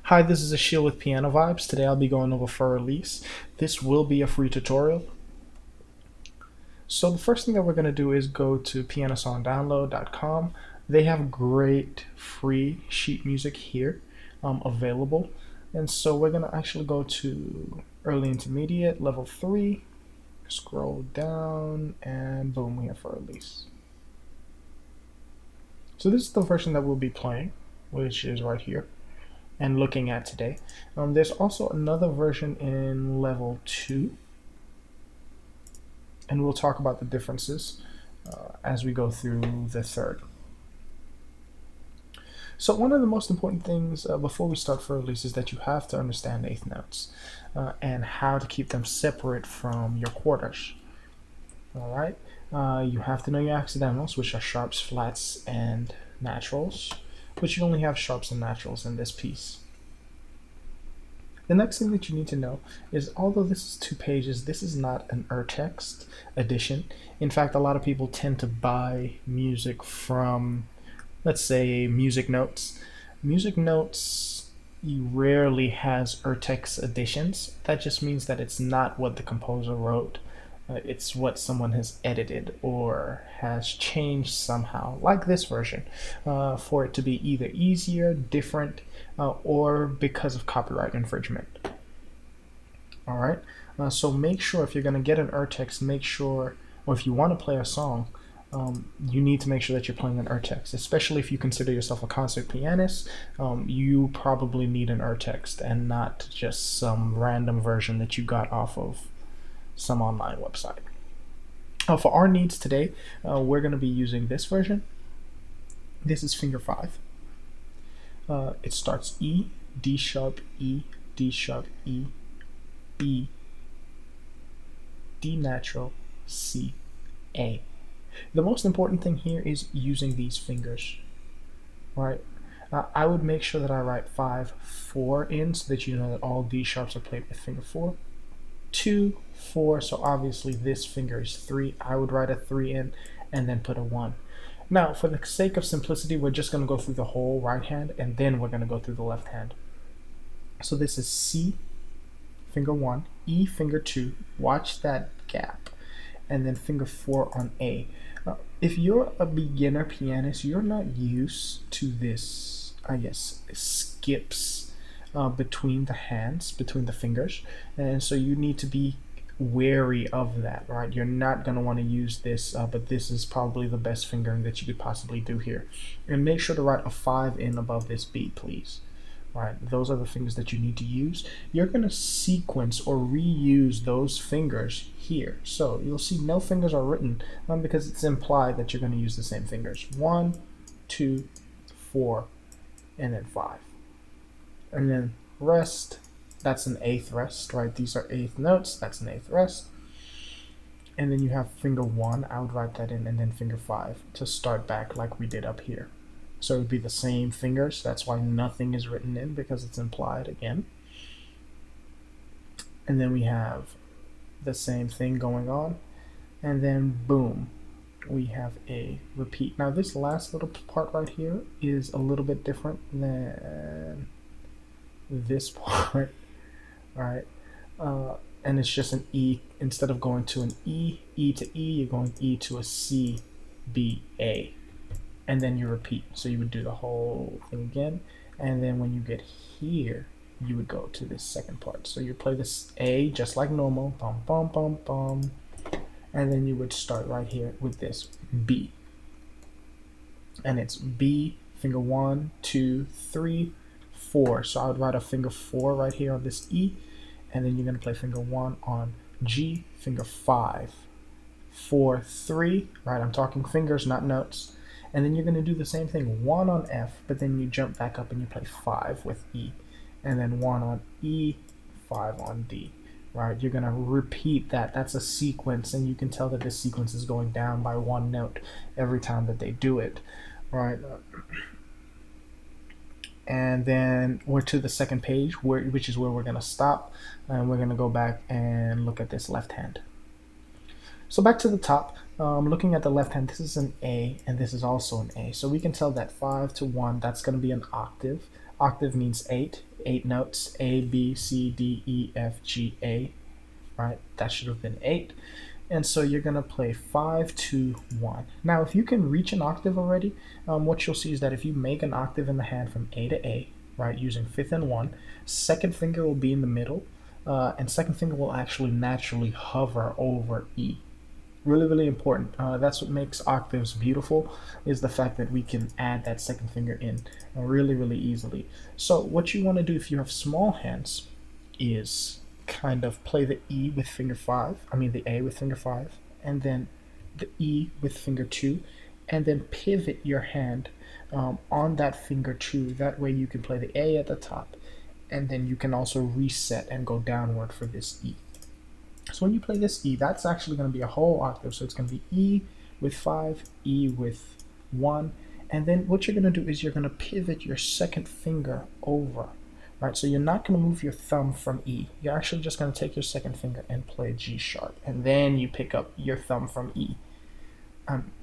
Hi, this is Achille with Piano Vibes. Today I'll be going over for Elise. This will be a free tutorial. So the first thing that we're going to do is go to pianosongdownload.com. They have great free sheet music here available. And so we're going to actually go to early intermediate, level 3, scroll down, and boom, we have for Elise. So this is the version that we'll be playing, which is right here and looking at today. There's also another version in level 2, and we'll talk about the differences as we go through the third. So one of the most important things before we start for Elise is that you have to understand eighth notes and how to keep them separate from your quarters. All right, you have to know your accidentals, which are sharps, flats, and naturals, but you only have sharps and naturals in this piece. The next thing that you need to know is, although this is 2 pages, this is not an Urtext edition. In fact, a lot of people tend to buy music from, let's say, Music Notes. Music Notes rarely has Urtext editions. That just means that it's not what the composer wrote. It's what someone has edited or has changed somehow, like this version, for it to be either easier, different, or because of copyright infringement. All right, so make sure if you're going to get an Urtext, make sure, or if you want to play a song, you need to make sure that you're playing an Urtext, especially if you consider yourself a concert pianist. You probably need an Urtext and not just some random version that you got off of some online website. For our needs today, we're going to be using this version. This is finger 5. It starts E, D sharp, E, D sharp, E, B, D natural, C, A. The most important thing here is using these fingers, right? I would make sure that I write 5, 4 in so that you know that all D sharps are played with finger 4. 2, 4, so obviously this finger is 3. I would write a 3 in and then put a 1. Now, for the sake of simplicity, we're just going to go through the whole right hand and then we're going to go through the left hand. So this is C, finger 1, E, finger 2, watch that gap, and then finger 4 on A. If you're a beginner pianist, you're not used to this, I guess, skips between the hands, between the fingers, and so you need to be wary of that, right? You're not going to want to use this, but this is probably the best fingering that you could possibly do here. And make sure to write a 5 in above this B, please. Right, those are the fingers that you need to use. You're going to sequence or reuse those fingers here. So you'll see no fingers are written because it's implied that you're going to use the same fingers. 1, 2, 4, and then 5. And then rest, that's an 8th rest, right? These are 8th notes, that's an 8th rest. And then you have finger 1, I would write that in, and then finger 5 to start back like we did up here. So it would be the same fingers. That's why nothing is written in, because it's implied again. And then we have the same thing going on. And then boom, we have a repeat. Now this last little part right here is a little bit different than this part, right? And it's just an E. Instead of going to an E, E to E, you're going E to a C, B, A. And then you repeat. So you would do the whole thing again, and then when you get here, you would go to this second part. So you play this A just like normal, bum bum bum bum, and then you would start right here with this B, and it's B, finger 1, 2, 3, 4. So I would write a finger 4 right here on this E, and then you're going to play finger 1 on G, finger 5, 4, 3, right? I'm talking fingers, not notes. And then you're going to do the same thing, 1 on F, but then you jump back up and you play 5 with E, and then 1 on E, 5 on D, right? You're going to repeat that. That's a sequence, and you can tell that this sequence is going down by 1 note every time that they do it, right? And then we're to the second page, which is where we're going to stop, and we're going to go back and look at this left hand. So back to the top, looking at the left hand, this is an A, and this is also an A. So we can tell that 5 to 1, that's going to be an octave. Octave means 8. 8 notes, A, B, C, D, E, F, G, A, right? That should have been 8. And so you're going to play 5, 2, 1. Now, if you can reach an octave already, what you'll see is that if you make an octave in the hand from A to A, right, using 5th and 1, second finger will be in the middle, and second finger will actually naturally hover over E. Really, really important. That's what makes octaves beautiful, is the fact that we can add that second finger in really, really easily. So what you want to do if you have small hands is kind of play the E with finger 5, the A with finger 5, and then the E with finger 2, and then pivot your hand on that finger 2. That way you can play the A at the top, and then you can also reset and go downward for this E. So when you play this E, that's actually going to be a whole octave. So it's going to be E with 5, E with 1, and then what you're going to do is you're going to pivot your second finger over. Right, so you're not going to move your thumb from E. You're actually just going to take your second finger and play G sharp, and then you pick up your thumb from E.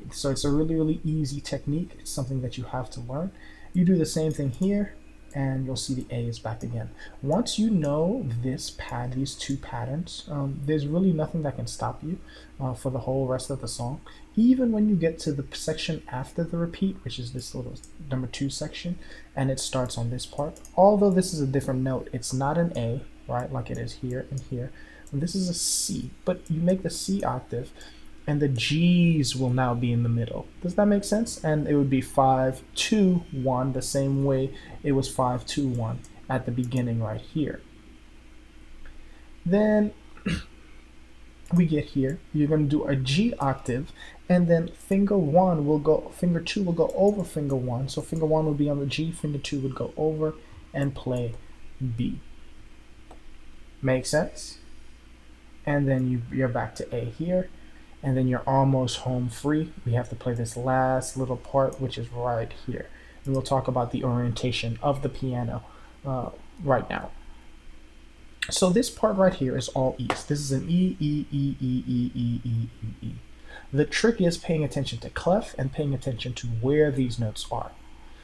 So it's a really, really easy technique. It's something that you have to learn. You do the same thing here, and you'll see the A is back again. Once you know these two patterns, there's really nothing that can stop you for the whole rest of the song. Even when you get to the section after the repeat, which is this little number 2 section, and it starts on this part. Although this is a different note, it's not an A, right, like it is here and here. And this is a C, but you make the C octave, and the G's will now be in the middle. Does that make sense? And it would be 5, 2, 1, the same way it was 5, 2, 1 at the beginning right here. Then we get here, you're going to do a G octave, and then finger 2 will go over finger 1. So finger 1 will be on the G, finger 2 would go over and play B. Make sense? And then you're back to A here, and then you're almost home free. We have to play this last little part, which is right here. And we'll talk about the orientation of the piano right now. So this part right here is all E's. This is an E, E, E, E, E, E, E, E, E. The trick is paying attention to clef and paying attention to where these notes are.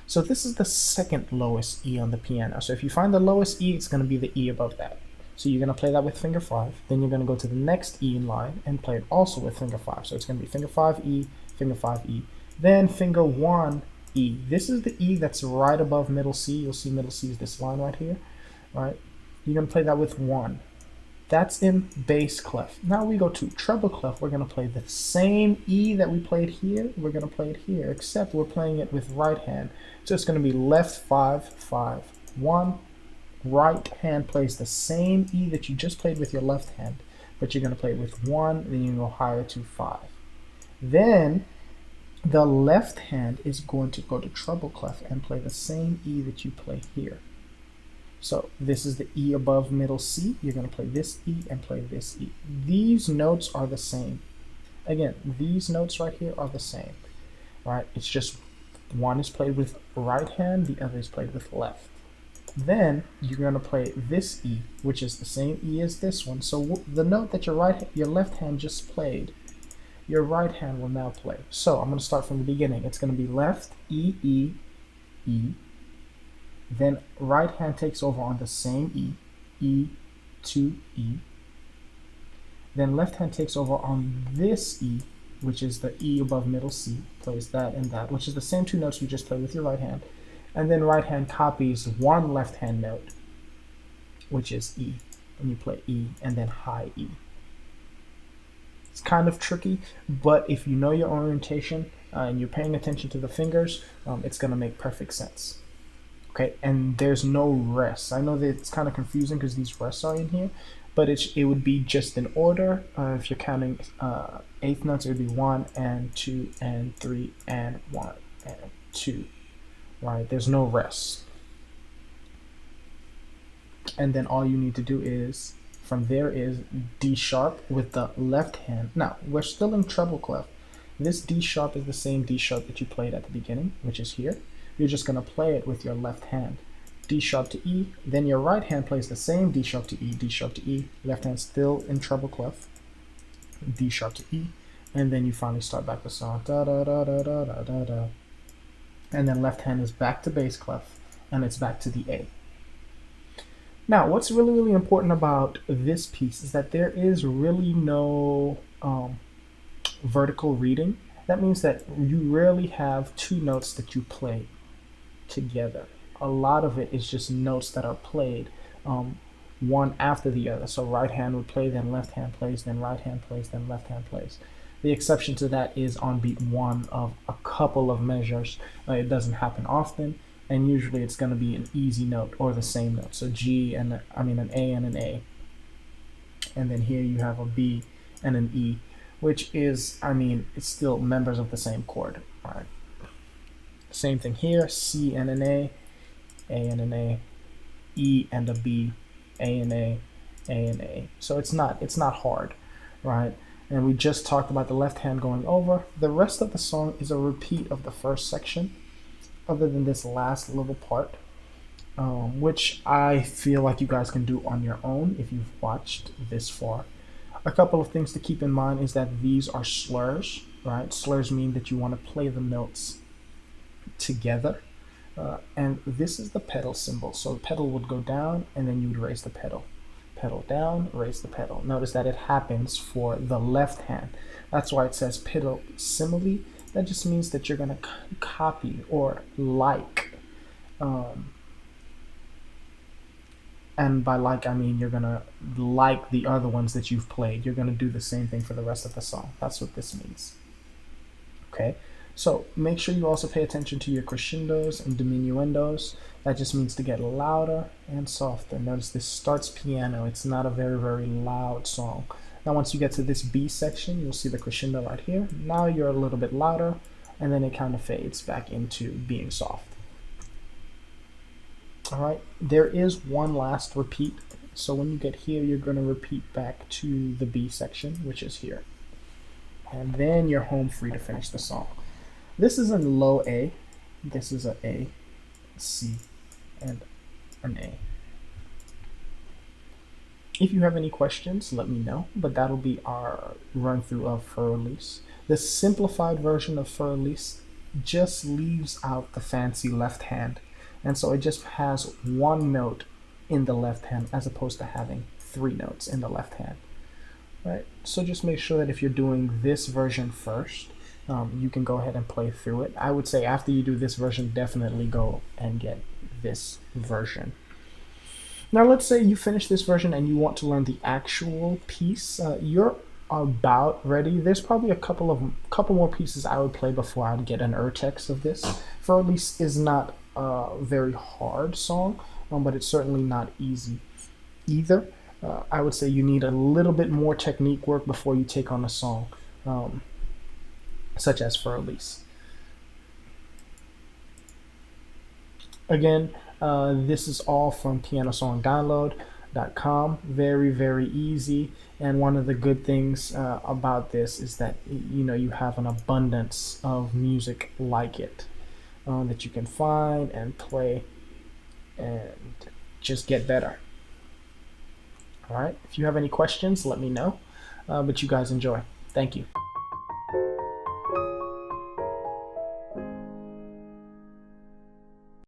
So this is the second lowest E on the piano. So if you find the lowest E, it's going to be the E above that. So you're going to play that with finger 5. Then you're going to go to the next E in line and play it also with finger 5. So it's going to be finger 5 E, finger 5 E. Then finger 1 E. This is the E that's right above middle C. You'll see middle C is this line right here, right? You're going to play that with 1. That's in bass clef. Now we go to treble clef. We're going to play the same E that we played here. We're going to play it here, except we're playing it with right hand. So it's going to be left 5, 5, 1. Right hand plays the same E that you just played with your left hand, but you're going to play it with 1, then you go higher to 5. Then the left hand is going to go to treble clef and play the same E that you play here. So this is the E above middle C. You're going to play this E and play this E. These notes are the same. Again, these notes right here are the same, right? It's just one is played with right hand, the other is played with left. Then you're going to play this E, which is the same E as this one. So the note that your left hand just played, your right hand will now play. So I'm going to start from the beginning. It's going to be left, E, E, E. Then right hand takes over on the same E, E to E. Then left hand takes over on this E, which is the E above middle C, plays that and that, which is the same two notes you just played with your right hand. And then right hand copies one left hand note, which is E, and you play E and then high E. It's kind of tricky, but if you know your orientation and you're paying attention to the fingers, it's going to make perfect sense. Okay, and there's no rests. I know that it's kind of confusing because these rests are in here, but it would be just in order. If you're counting eighth notes, it would be 1 and 2 and 3 and 1 and 2. Right, there's no rest. And then all you need to do is, from there is D sharp with the left hand. Now, we're still in treble clef. This D sharp is the same D sharp that you played at the beginning, which is here. You're just going to play it with your left hand. D sharp to E, then your right hand plays the same D sharp to E, D sharp to E, left hand still in treble clef, D sharp to E, and then you finally start back the song. Da da da da da da da da. And then left hand is back to bass clef, and it's back to the A. Now, what's really, really important about this piece is that there is really no vertical reading. That means that you rarely have two notes that you play together. A lot of it is just notes that are played one after the other. So right hand would play, then left hand plays, then right hand plays, then left hand plays. The exception to that is on beat one of a couple of measures. It doesn't happen often, and usually it's going to be an easy note or the same note. So G and an A and an A, and then here you have a B and an E, which is, it's still members of the same chord. All right. Same thing here, C and an A and an A, E and a B, A and A and A. So it's not hard, right? And we just talked about the left hand going over. The rest of the song is a repeat of the first section, other than this last little part, which I feel like you guys can do on your own if you've watched this far. A couple of things to keep in mind is that these are slurs, right? Slurs mean that you want to play the notes together. And this is the pedal symbol. So the pedal would go down and then you would raise the pedal. Pedal down, raise the pedal. Notice that it happens for the left hand. That's why it says pedal simile. That just means that you're going to copy or like. And by like, I mean you're going to like the other ones that you've played. You're going to do the same thing for the rest of the song. That's what this means. Okay, so make sure you also pay attention to your crescendos and diminuendos. That just means to get louder and softer. Notice this starts piano. It's not a very, very loud song. Now once you get to this B section, you'll see the crescendo right here. Now you're a little bit louder, and then it kind of fades back into being soft. All right, there is one last repeat. So when you get here, you're going to repeat back to the B section, which is here. And then you're home free to finish the song. This is in low A. This is a C, and an A. If you have any questions, let me know, but that'll be our run through of For Elise. The simplified version of For Elise just leaves out the fancy left hand, and so it just has one note in the left hand as opposed to having three notes in the left hand. Right, so just make sure that if you're doing this version first, you can go ahead and play through it. I would say after you do this version, definitely go and get this version. Now let's say you finish this version and you want to learn the actual piece. You're about ready. There's probably a couple more pieces I would play before I would get an Urtext of this. For Elise is not a very hard song, but it's certainly not easy either. I would say you need a little bit more technique work before you take on a song such as For Elise. Again, this is all from pianosongdownload.com. Very, very easy. And one of the good things about this is that you have an abundance of music like it that you can find and play and just get better. All right. If you have any questions, let me know. But you guys enjoy. Thank you.